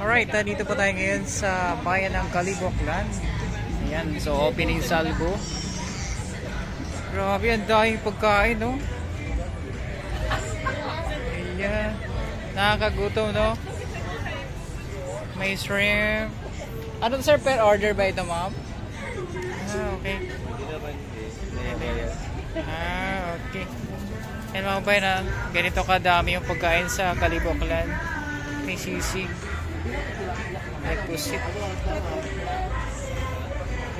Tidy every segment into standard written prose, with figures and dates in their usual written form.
Alright, dito po tayo ngayon sa bayan ng Caliboclan. Ayan, so opening salvo. Grabe, ang daming pagkain, no? Ayan, nakakagutom, no? May shrimp. Ano sir, per order ba ito, ma'am? Okay. Okay. Yan mga bayan, na ganito kadami yung pagkain sa Caliboclan. May sisig. May pusit.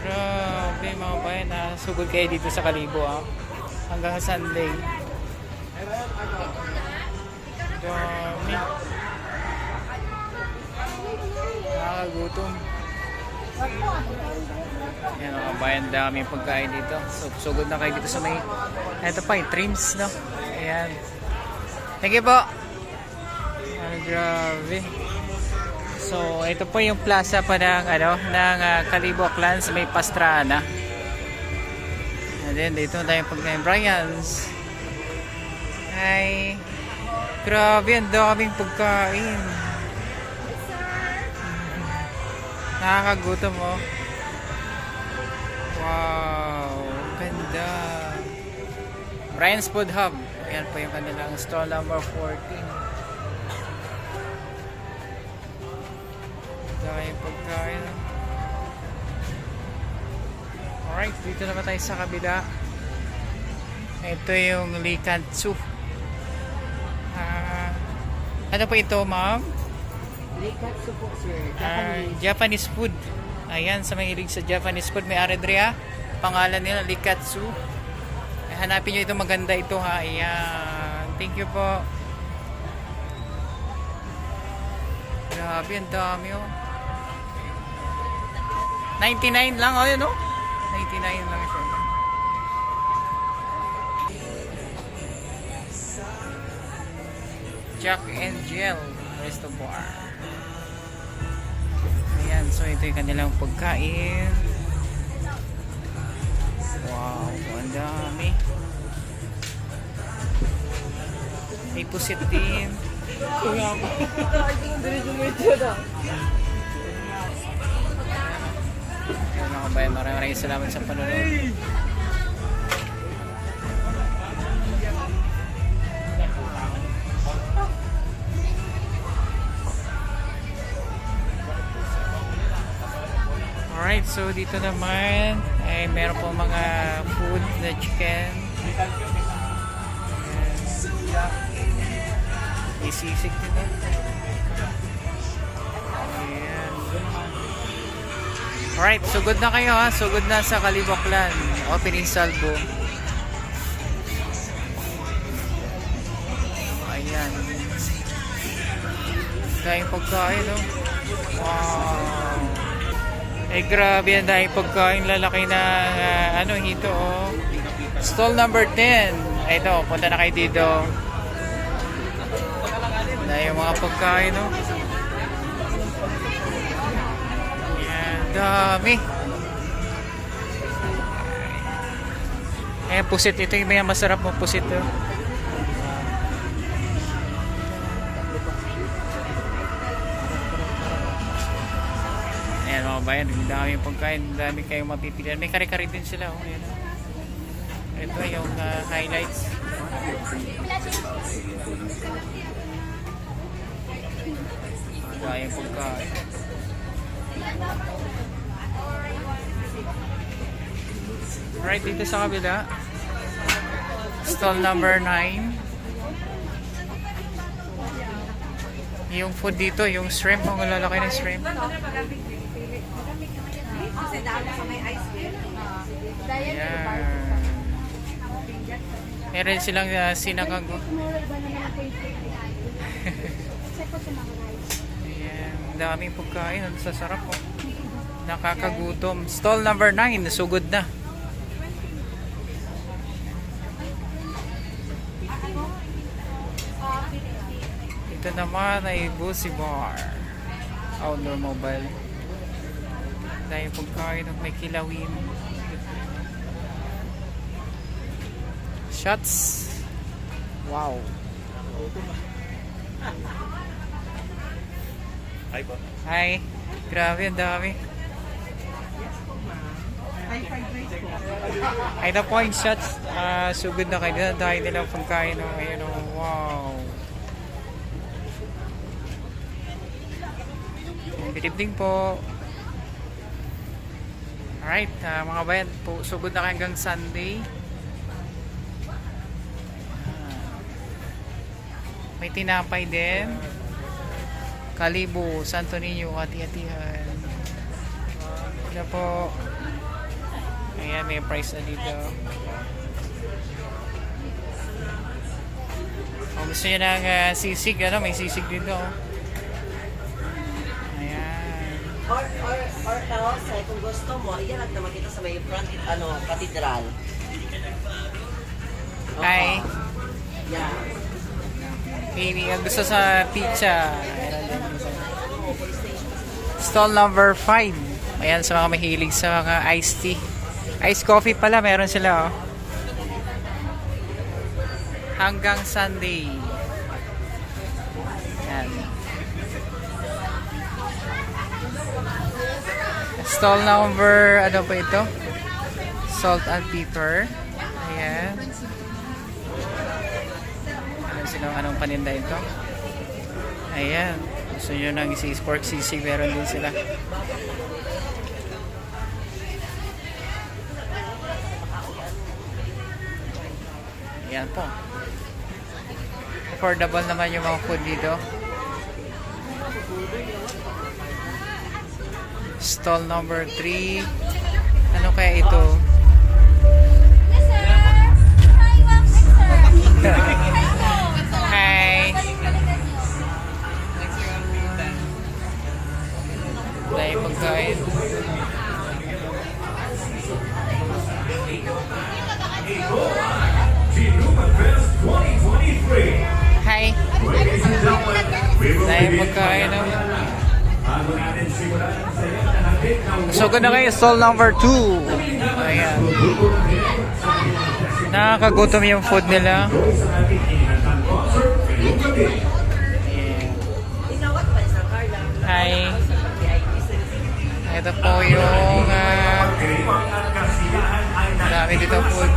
Grabe mga bayan, sugod kayo dito sa Calibo, hanggang Sunday. Dami. Nakakagutom. Yan mga bayan, dami yung pagkain dito. So, sugod na kayo dito sa may, ito pa yung trims, no? Ayan. Thank you po. Grabe. So, ito po yung plaza pa ng Caliboclan sa may Pastrana. And then, dito tayo pagkain Brian's. Ay, grabe, ang daming pagkain. Nakakagutom, oh. Wow, ganda. Brian's Food Hub. Ayan po yung kanilang stall number 14. Dahil pagkain. Alright, dito naman tayo sa kabila. Ito yung Likatsu. Ano po ito, ma'am? Likatsu po, sir. Japanese food. Ayan, sa mahilig sa Japanese food, may aredria. Pangalan nila, Likatsu. Hanapin nyo ito, maganda ito, ha. Ayan. Thank you po. Grabe, ang dami, oh. 99 lang, oh, yun, oh. 99 lang siya. Jack and Jill Resto Bar. Ayan, so ito yung kanilang pagkain. Wow, ang dami. May pusit din. Mga bayan, maraming salamat sa panonood. Alright, so dito naman ay meron po mga food na chicken. May sisig din na. Ayan. Alright, sugod na kayo, ha. Sugod na sa Caliboclan. Opening salvo. Ayan. Dahil pagkain, no? Wow. Eh, grabe yan. Dahil pagkain, lalaki na, hito, oh. Stall number 10. Ito, punta na kayo dito. Dahil yung mga pagkain, no? Dami. Eh, pusit. Ito yung may masarap mo pusit. Oh. Ayan mga bayan. Dami yung pagkain. Dami kayong mapipilian. May kare-kare din sila. Oh. Ayan. Ito yung highlights. Dami yung pagkain. Right dito sa kabila, stall number 9. Yung food dito, yung shrimp, ang lalaki ng shrimp. Ayan. Meron silang sinangag. Ayan, daming pagkain, ang sasarap, oh. Nakakagutom. Stall number 9, sugod na. Ito naman ay Busi Bar. Outdoor mobile. Dahil pagkain at may kilawin. Shots. Wow. Hi po. Hi. Grabe, ang dami. Ay, the point shots. Sugod na kayo. Dahil nilang pagkain. Oh. Ayun, oh. Wow. Good evening po. Alright, mga bayan. Sugod na kayo hanggang Sunday. May tinapay din. Kalibo, Santo Niño, hati-hatihan. Ito po. Ayan, may price na dito. Kung gusto nyo ng sisig, ano, may sisig dito. Ayan. Or else, kung gusto mo, iyan naman kita sa may front, katedral. Hi. Yeah. Amy, ang gusto sa pizza. Stall number 5. Ayan, sa mga mahilig sa mga iced tea. Iced coffee pala, meron sila, oh. Hanggang Sunday. Ayan. Stall number, ano pa ito? Salt and pepper. Ayan. Ano silang anong paninda ito? Ayan. Gusto nyo ng pork sisig, meron din sila. Ayan po. Affordable naman yung mga food dito. Stall number 3. Ano kaya ito? Hi. Dahil pagkain. Hi. Dahil pagkain. So, ganda kayo, stall number 2. Ayan. Nakakagutom yung food nila. Hi. Ito po yung dami dito food.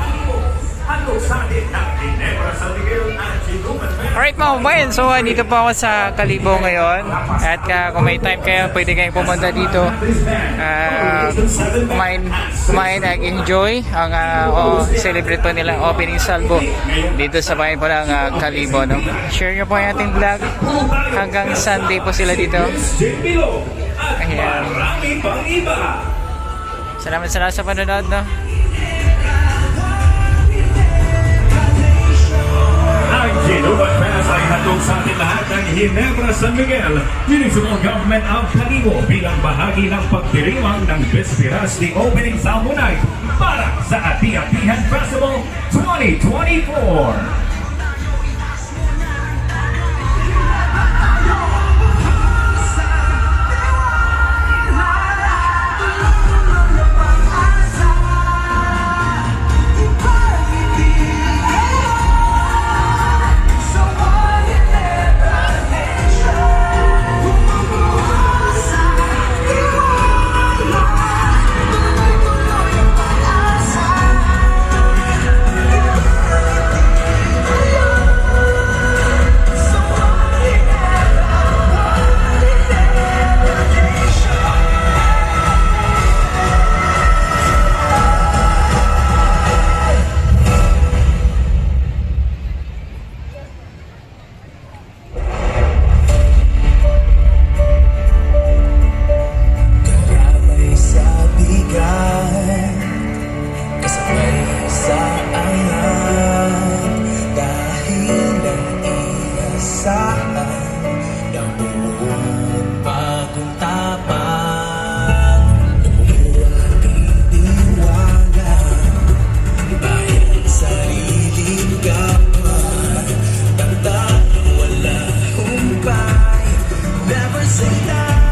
Alright mga kabayan, so dito po ako sa Kalibo ngayon. At kung may time kayo, pwede kayong pumunta dito. Kumain at enjoy ang celebrate po nila opening salvo dito sa bayan po ng Kalibo. No? Share nyo po yung ating vlog. Hanggang Sunday po sila dito. Ayan. Salamat sa panonood. No? Ang Ginuman Fest ay hatong sa ating lahat ng Ginebra San Miguel, Municipal Government of Kalibo bilang bahagi ng pagdiriwang ng Vesperias de Opening Salvo Night para sa Ati-Atihan Festival 2024. Never say die.